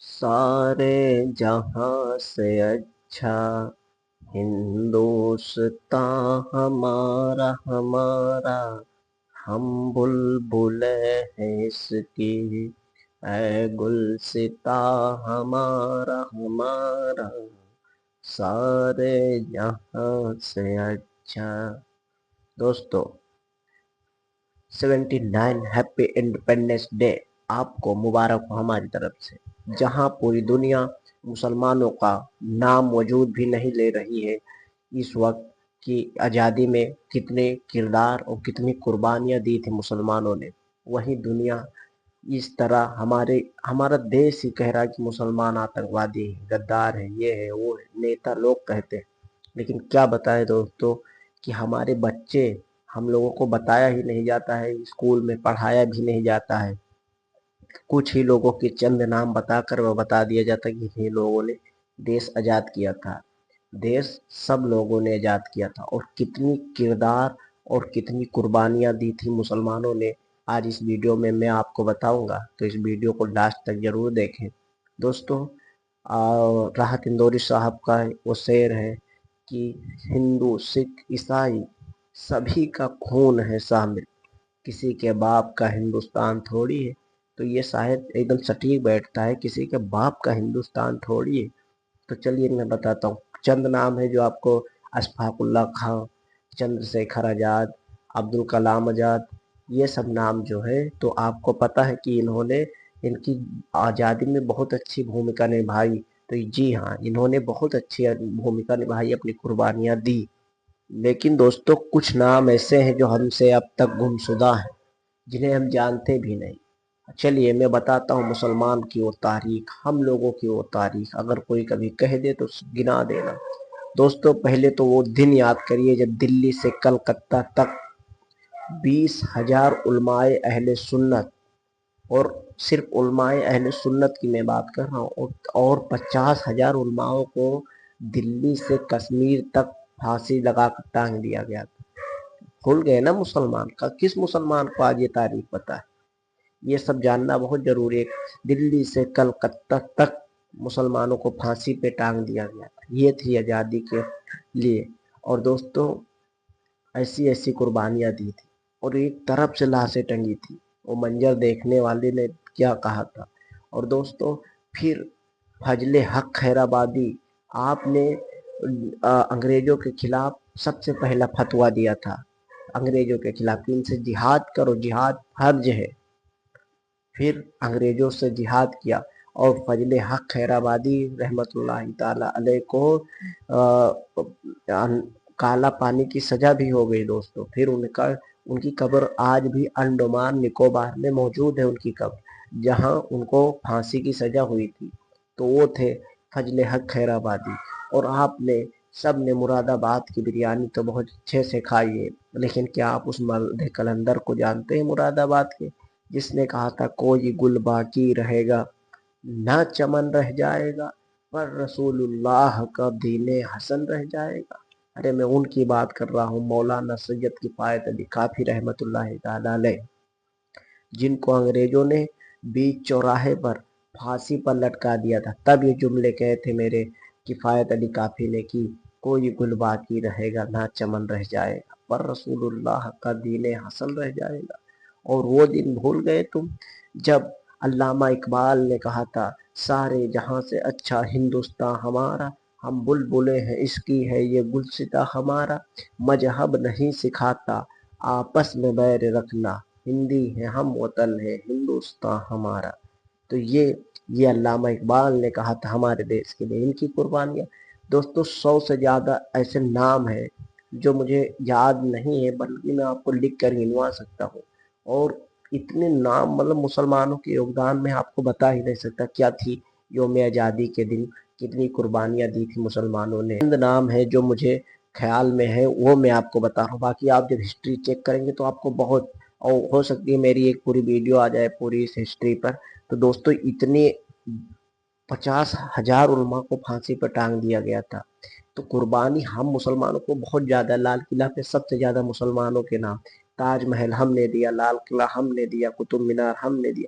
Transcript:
سارے جہاں سے اچھا ہندوستان ہمارا ہمارا، ہم بلبل ہیں اس کی، اے گلستا ہمارا ہمارا، سارے جہاں سے اچھا۔ دوستو 79 ہیپی انڈیپینڈنس ڈے آپ کو مبارک ہو ہماری طرف سے، جہاں پوری دنیا مسلمانوں کا نام وجود بھی نہیں لے رہی ہے۔ اس وقت کی آزادی میں کتنے کردار اور کتنی قربانیاں دی تھی مسلمانوں نے، وہی دنیا اس طرح ہمارا دیش ہی کہہ رہا ہے کہ مسلمان آتنکوادی ہے، غدار ہے، یہ ہے وہ ہے، نیتا لوگ کہتے ہیں۔ لیکن کیا بتائے دوستو کہ ہمارے بچے، ہم لوگوں کو بتایا ہی نہیں جاتا ہے، اسکول میں پڑھایا بھی نہیں جاتا ہے۔ کچھ ہی لوگوں کے چند نام بتا کر وہ بتا دیا جاتا ہے کہ یہ لوگوں نے دیش آزاد کیا تھا۔ دیش سب لوگوں نے آزاد کیا تھا، اور کتنی کردار اور کتنی قربانیاں دی تھی مسلمانوں نے، آج اس ویڈیو میں میں آپ کو بتاؤں گا، تو اس ویڈیو کو لاسٹ تک ضرور دیکھیں۔ دوستو راحت اندوری صاحب کا وہ شعر ہے کہ ہندو سکھ عیسائی سبھی کا خون ہے شامل، کسی کے باپ کا ہندوستان تھوڑی ہے۔ تو یہ شاید ایک دم سٹیک بیٹھتا ہے، کسی کے باپ کا ہندوستان تھوڑی ہے۔ تو چلیے میں بتاتا ہوں، چند نام ہے جو آپ کو: اشفاق اللہ خان، چندر شیکھر آزاد، عبدالکلام آزاد، یہ سب نام جو ہے تو آپ کو پتہ ہے کہ انہوں نے ان کی آزادی میں بہت اچھی بھومکا نبھائی۔ تو جی ہاں، انہوں نے بہت اچھی بھومکا نبھائی، اپنی قربانیاں دی۔ لیکن دوستو کچھ نام ایسے ہیں جو ہم سے اب تک گمشدہ ہیں، جنہیں ہم جانتے بھی نہیں۔ چلیے میں بتاتا ہوں مسلمان کی وہ تاریخ، ہم لوگوں کی وہ تاریخ، اگر کوئی کبھی کہہ دے تو گنا دینا۔ دوستو پہلے تو وہ دن یاد کریے جب دلی سے کلکتہ تک 20,000 علماء اہل سنت، اور صرف علماء اہل سنت کی میں بات کر رہا ہوں، اور 50,000 علماءوں کو دلی سے کشمیر تک پھانسی لگا کر ٹانگ دیا گیا تھا۔ بھول گئے نا مسلمان کا؟ کس مسلمان کو آج یہ تاریخ پتہ ہے؟ یہ سب جاننا بہت ضروری ہے۔ دلی سے کلکتہ تک مسلمانوں کو پھانسی پہ ٹانگ دیا گیا تھا، یہ تھی آزادی کے لیے۔ اور دوستو ایسی ایسی قربانیاں دی تھی، اور ایک طرف سے لاشیں ٹنگی تھی، وہ منظر دیکھنے والے نے کیا کہا تھا۔ اور دوستو پھر فضل حق خیر آبادی، آپ نے انگریزوں کے خلاف سب سے پہلا فتویٰ دیا تھا، انگریزوں کے خلاف ان سے جہاد کرو، جہاد فرض ہے۔ پھر انگریزوں سے جہاد کیا، اور فضل حق خیر آبادی رحمت اللہ تعالی علیہ کو کالا پانی کی سزا بھی ہو گئی دوستو۔ پھر ان کی قبر آج بھی انڈمان نکوبار میں موجود ہے، ان کی قبر جہاں ان کو پھانسی کی سزا ہوئی تھی۔ تو وہ تھے فضل حق خیر آبادی۔ اور آپ نے سب نے مراد آباد کی بریانی تو بہت اچھے سے کھائی ہے، لیکن کیا آپ اس مرد کلندر کو جانتے ہیں مراد آباد کے، جس نے کہا تھا کوئی گل باقی رہے گا نہ چمن رہ جائے گا، پر رسول اللہ کا دین حسن رہ جائے گا؟ ارے میں ان کی بات کر رہا ہوں، مولانا سید کفایت علی کافی رحمت اللہ تعالی علیہ، جن کو انگریزوں نے بیچ چوراہے پر پھانسی پر لٹکا دیا تھا۔ تب یہ جملے کہے تھے میرے کفایت علی کافی نے کہ کوئی گل باقی رہے گا نہ چمن رہ جائے گا، پر رسول اللہ کا دین حسن رہ جائے گا۔ اور وہ دن بھول گئے تم جب علامہ اقبال نے کہا تھا سارے جہاں سے اچھا ہندوستان ہمارا، ہم بلبلیں ہیں اس کی ہے یہ گلستاں ہمارا، مذہب نہیں سکھاتا آپس میں بیر رکھنا، ہندی ہے ہم وطن ہے ہندوستان ہمارا۔ تو یہ علامہ اقبال نے کہا تھا ہمارے دیش کے لیے، ان کی قربانیاں۔ دوستو 100 سے زیادہ ایسے نام ہیں جو مجھے یاد نہیں ہے، بلکہ میں آپ کو لکھ کر گنوا سکتا ہوں۔ اور اتنے نام مطلب مسلمانوں کے یوگدان میں آپ کو بتا ہی نہیں سکتا کیا تھی یوم آزادی کے دن، کتنی قربانیاں دی تھی مسلمانوں نے۔ چند نام ہے جو مجھے خیال میں ہے وہ میں آپ کو بتا رہا ہوں، باقی آپ جب ہسٹری چیک کریں گے تو آپ کو بہت، اور ہو سکتی ہے میری ایک پوری ویڈیو آ جائے پوری اس ہسٹری پر۔ تو دوستو اتنے 50,000 علماء کو پھانسی پر ٹانگ دیا گیا تھا۔ تو قربانی ہم مسلمانوں کو بہت زیادہ، لال قلعہ پہ سب سے زیادہ مسلمانوں کے نام، تاج محل ہم نے دیا، لال قلعہ ہم نے دیا، قطب مینار ہم نے دیا،